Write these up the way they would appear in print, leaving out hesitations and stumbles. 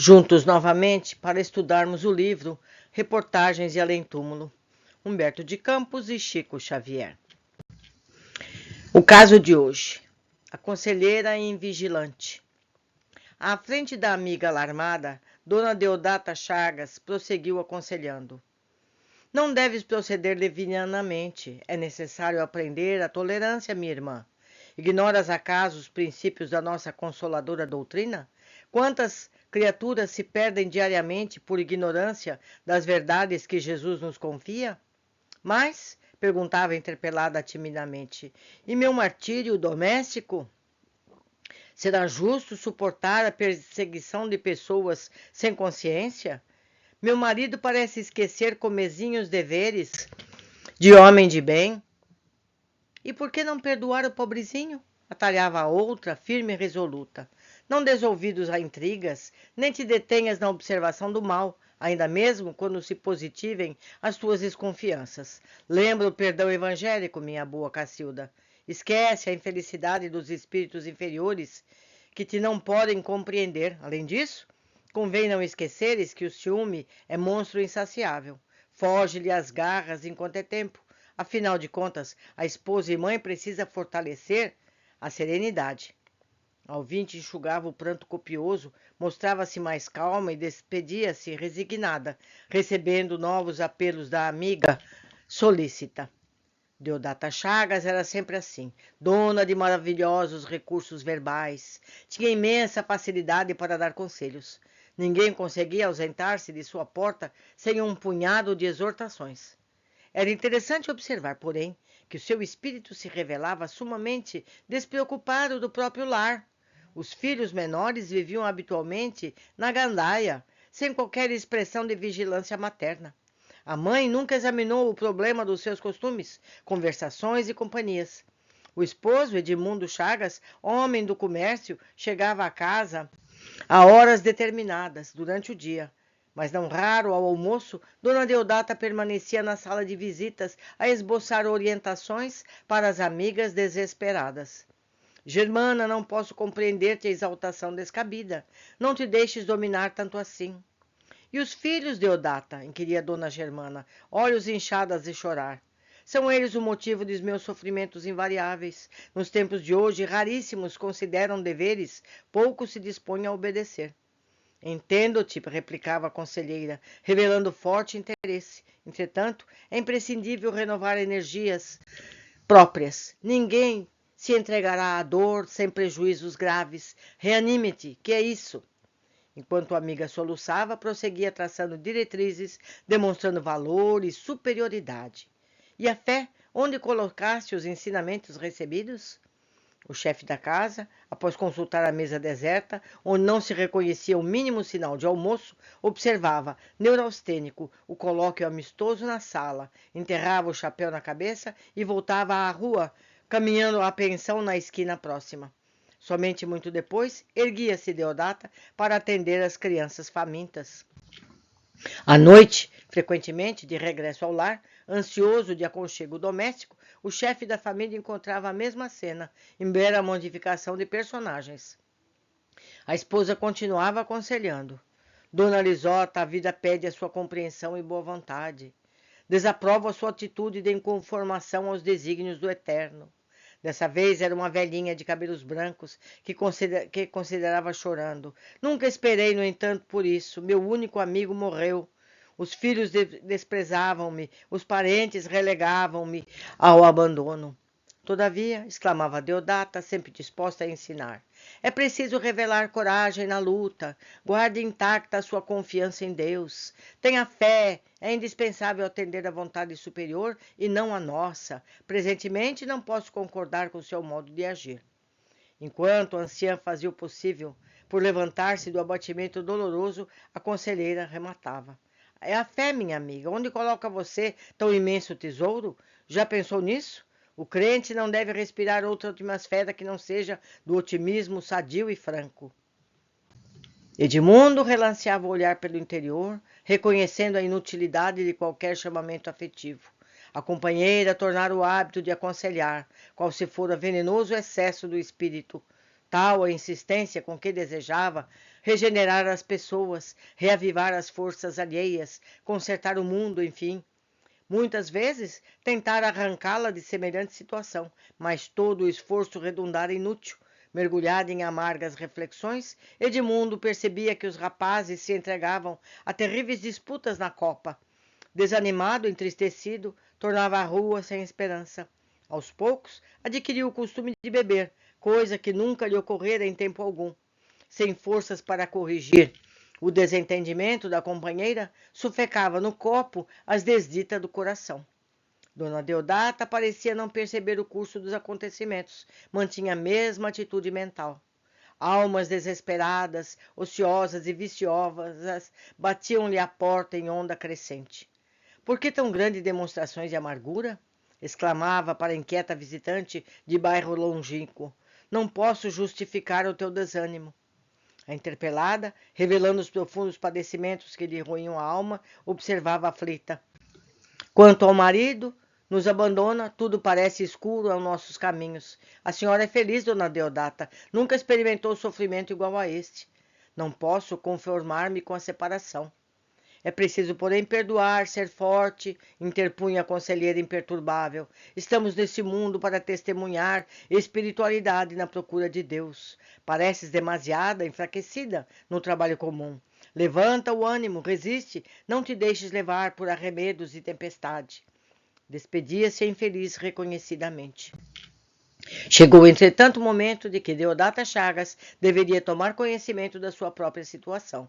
juntos novamente para estudarmos o livro Reportagens de Além-Túmulo, Humberto de Campos e Chico Xavier. O caso de hoje: a conselheira invigilante. À frente da amiga alarmada, Dona Deodata Chagas prosseguiu aconselhando: não deves proceder levianamente. É necessário aprender a tolerância, minha irmã. Ignoras acaso os princípios da nossa consoladora doutrina? Quantas criaturas se perdem diariamente por ignorância das verdades que Jesus nos confia? Mas, perguntava interpelada timidamente, e meu martírio doméstico? Será justo suportar a perseguição de pessoas sem consciência? Meu marido parece esquecer comezinhos deveres de homem de bem. E por que não perdoar o pobrezinho? Atalhava a outra, firme e resoluta. Não des ouvidos a intrigas, nem te detenhas na observação do mal, ainda mesmo quando se positivem as tuas desconfianças. Lembra o perdão evangélico, minha boa Cacilda. Esquece a infelicidade dos espíritos inferiores que te não podem compreender. Além disso, convém não esqueceres que o ciúme é monstro insaciável. Foge-lhe às garras enquanto é tempo. Afinal de contas, a esposa e mãe precisa fortalecer a serenidade. A ouvinte enxugava o pranto copioso, mostrava-se mais calma e despedia-se resignada, recebendo novos apelos da amiga solícita. Deodata Chagas era sempre assim, dona de maravilhosos recursos verbais. Tinha imensa facilidade para dar conselhos. Ninguém conseguia ausentar-se de sua porta sem um punhado de exortações. Era interessante observar, porém, que o seu espírito se revelava sumamente despreocupado do próprio lar. Os filhos menores viviam habitualmente na gandaia, sem qualquer expressão de vigilância materna. A mãe nunca examinou o problema dos seus costumes, conversações e companhias. O esposo, Edmundo Chagas, homem do comércio, chegava à casa a horas determinadas durante o dia. Mas não raro, ao almoço, Dona Deodata permanecia na sala de visitas a esboçar orientações para as amigas desesperadas. Germana, não posso compreender-te a exaltação descabida. Não te deixes dominar tanto assim. E os filhos, Deodata? Inquiria Dona Germana, olhos inchados de chorar. São eles o motivo dos meus sofrimentos invariáveis. Nos tempos de hoje, raríssimos consideram deveres, poucos se dispõem a obedecer. Entendo-te, replicava a conselheira, revelando forte interesse. Entretanto, é imprescindível renovar energias próprias. Ninguém se entregará à dor sem prejuízos graves. Reanime-te, que é isso? Enquanto a amiga soluçava, prosseguia traçando diretrizes, demonstrando valor e superioridade. E a fé, onde colocaste os ensinamentos recebidos? O chefe da casa, após consultar a mesa deserta, onde não se reconhecia o mínimo sinal de almoço, observava, neurastênico, o colóquio amistoso na sala, enterrava o chapéu na cabeça e voltava à rua, caminhando à pensão na esquina próxima. Somente muito depois, erguia-se Deodata para atender as crianças famintas. À noite, frequentemente, de regresso ao lar, ansioso de aconchego doméstico, o chefe da família encontrava a mesma cena, em mera modificação de personagens. A esposa continuava aconselhando. Dona Lisota, a vida pede a sua compreensão e boa vontade. Desaprovo a sua atitude de inconformação aos desígnios do Eterno. Dessa vez era uma velhinha de cabelos brancos que considerava chorando. Nunca esperei, no entanto, por isso. Meu único amigo morreu. Os filhos desprezavam-me, os parentes relegavam-me ao abandono. Todavia, exclamava Deodata, sempre disposta a ensinar, é preciso revelar coragem na luta. Guarde intacta a sua confiança em Deus. Tenha fé. É indispensável atender à vontade superior e não à nossa. Presentemente, não posso concordar com seu modo de agir. Enquanto a anciã fazia o possível por levantar-se do abatimento doloroso, a conselheira rematava. É a fé, minha amiga. Onde coloca você tão imenso tesouro? Já pensou nisso? O crente não deve respirar outra atmosfera que não seja do otimismo sadio e franco. Edmundo relanceava o olhar pelo interior, reconhecendo a inutilidade de qualquer chamamento afetivo. A companheira tornara o hábito de aconselhar, qual se fora venenoso excesso do espírito tal a insistência com que desejava regenerar as pessoas, reavivar as forças alheias, consertar o mundo, enfim. Muitas vezes tentara arrancá-la de semelhante situação, mas todo o esforço redundara inútil. Mergulhado em amargas reflexões, Edmundo percebia que os rapazes se entregavam a terríveis disputas na copa. Desanimado, entristecido, tornava à rua sem esperança. Aos poucos, adquiriu o costume de beber, coisa que nunca lhe ocorrera em tempo algum. Sem forças para corrigir o desentendimento da companheira, sufocava no copo as desditas do coração. Dona Deodata parecia não perceber o curso dos acontecimentos, mantinha a mesma atitude mental. Almas desesperadas, ociosas e viciosas batiam-lhe à porta em onda crescente. Por que tão grandes demonstrações de amargura? Exclamava para a inquieta visitante de bairro longínquo. Não posso justificar o teu desânimo. A interpelada, revelando os profundos padecimentos que lhe roíam a alma, observava aflita. Quanto ao marido, nos abandona, tudo parece escuro aos nossos caminhos. A senhora é feliz, dona Deodata. Nunca experimentou sofrimento igual a este. Não posso conformar-me com a separação. É preciso, porém, perdoar, ser forte, interpunha a conselheira imperturbável. Estamos nesse mundo para testemunhar espiritualidade na procura de Deus. Pareces demasiada, enfraquecida no trabalho comum. Levanta o ânimo, resiste, não te deixes levar por arremedos e tempestade. Despedia-se a infeliz reconhecidamente. Chegou, entretanto, o momento de que Deodata Chagas deveria tomar conhecimento da sua própria situação.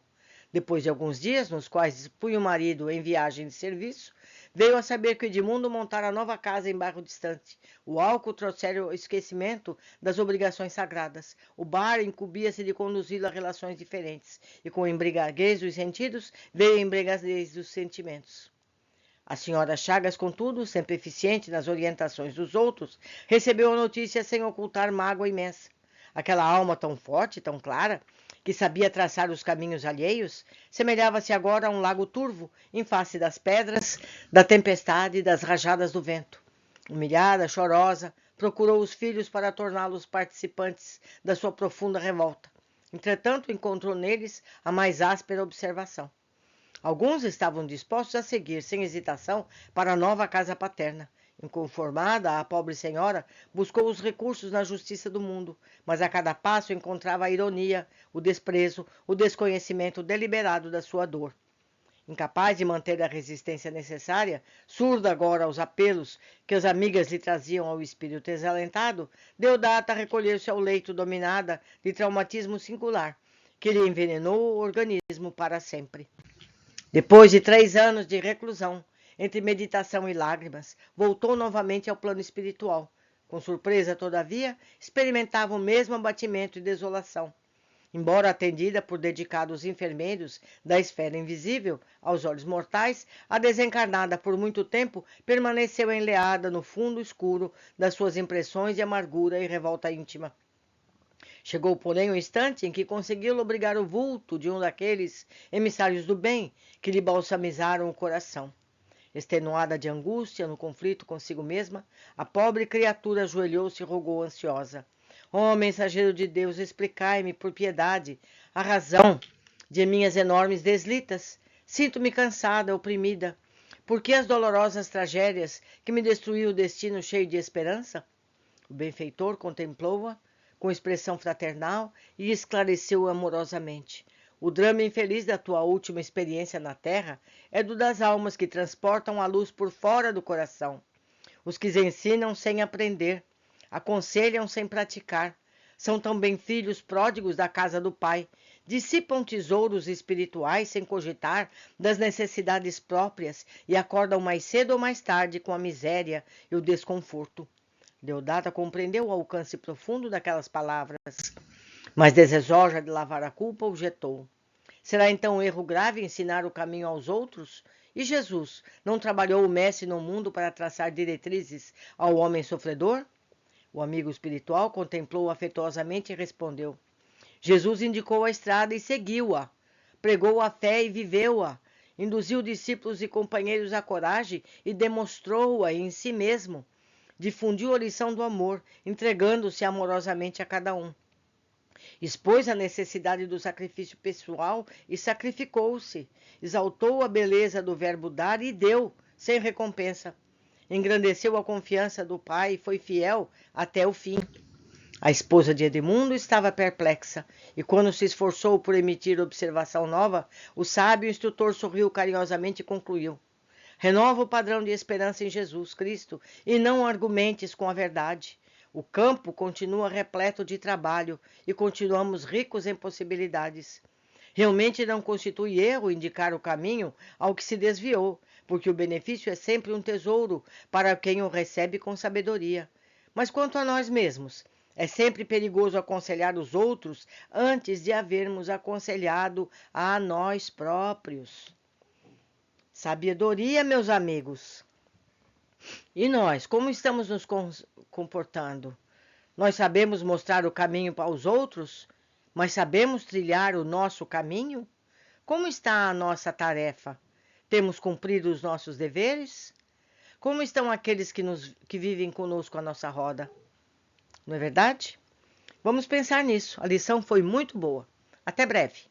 Depois de alguns dias, nos quais dispunha o marido em viagem de serviço, veio a saber que Edmundo montara nova casa em bairro distante. O álcool trouxera o esquecimento das obrigações sagradas. O bar incumbia-se de conduzi-lo a relações diferentes, e com o embriaguez dos sentidos veio a embriaguez dos sentimentos. A senhora Chagas, contudo, sempre eficiente nas orientações dos outros, recebeu a notícia sem ocultar mágoa imensa. Aquela alma tão forte, tão clara, que sabia traçar os caminhos alheios, semelhava-se agora a um lago turvo em face das pedras, da tempestade e das rajadas do vento. Humilhada, chorosa, procurou os filhos para torná-los participantes da sua profunda revolta. Entretanto, encontrou neles a mais áspera observação. Alguns estavam dispostos a seguir, sem hesitação, para a nova casa paterna. Inconformada, a pobre senhora buscou os recursos na justiça do mundo, mas a cada passo encontrava a ironia, o desprezo, o desconhecimento deliberado da sua dor. Incapaz de manter a resistência necessária, surda agora aos apelos que as amigas lhe traziam ao espírito desalentado, Deodata recolheu-se ao leito dominada de traumatismo singular, que lhe envenenou o organismo para sempre. Depois de 3 anos de reclusão, entre meditação e lágrimas, voltou novamente ao plano espiritual. Com surpresa, todavia, experimentava o mesmo abatimento e desolação. Embora atendida por dedicados enfermeiros da esfera invisível aos olhos mortais, a desencarnada por muito tempo permaneceu enleada no fundo escuro das suas impressões de amargura e revolta íntima. Chegou, porém, o instante em que conseguiu lobrigar o vulto de um daqueles emissários do bem que lhe balsamizaram o coração. Extenuada de angústia no conflito consigo mesma, a pobre criatura ajoelhou-se e rogou ansiosa. Ó mensageiro de Deus, explicai-me, por piedade, a razão de minhas enormes deslitas. Sinto-me cansada, oprimida. Por que as dolorosas tragédias que me destruiu o destino cheio de esperança? O benfeitor contemplou-a com expressão fraternal e esclareceu amorosamente. O drama infeliz da tua última experiência na terra é do das almas que transportam a luz por fora do coração. Os que ensinam sem aprender, aconselham sem praticar, são também filhos pródigos da casa do Pai, dissipam tesouros espirituais sem cogitar das necessidades próprias e acordam mais cedo ou mais tarde com a miséria e o desconforto. Deodata compreendeu o alcance profundo daquelas palavras, mas desejosa de lavar a culpa, objetou. Será então um erro grave ensinar o caminho aos outros? E Jesus não trabalhou o mestre no mundo para traçar diretrizes ao homem sofredor? O amigo espiritual contemplou-o afetuosamente e respondeu. Jesus indicou a estrada e seguiu-a. Pregou a fé e viveu-a. Induziu discípulos e companheiros à coragem e demonstrou-a em si mesmo. Difundiu a lição do amor, entregando-se amorosamente a cada um. Expôs a necessidade do sacrifício pessoal e sacrificou-se. Exaltou a beleza do verbo dar e deu, sem recompensa. Engrandeceu a confiança do pai e foi fiel até o fim. A esposa de Edmundo estava perplexa, e quando se esforçou por emitir observação nova, o sábio instrutor sorriu carinhosamente e concluiu: renova o padrão de esperança em Jesus Cristo e não argumentes com a verdade. O campo continua repleto de trabalho e continuamos ricos em possibilidades. Realmente não constitui erro indicar o caminho ao que se desviou, porque o benefício é sempre um tesouro para quem o recebe com sabedoria. Mas quanto a nós mesmos, é sempre perigoso aconselhar os outros antes de havermos aconselhado a nós próprios. Sabedoria, meus amigos. E nós, como estamos nos comportando? Nós sabemos mostrar o caminho para os outros, mas sabemos trilhar o nosso caminho? Como está a nossa tarefa? Temos cumprido os nossos deveres? Como estão aqueles que vivem conosco à nossa roda? Não é verdade? Vamos pensar nisso. A lição foi muito boa. Até breve.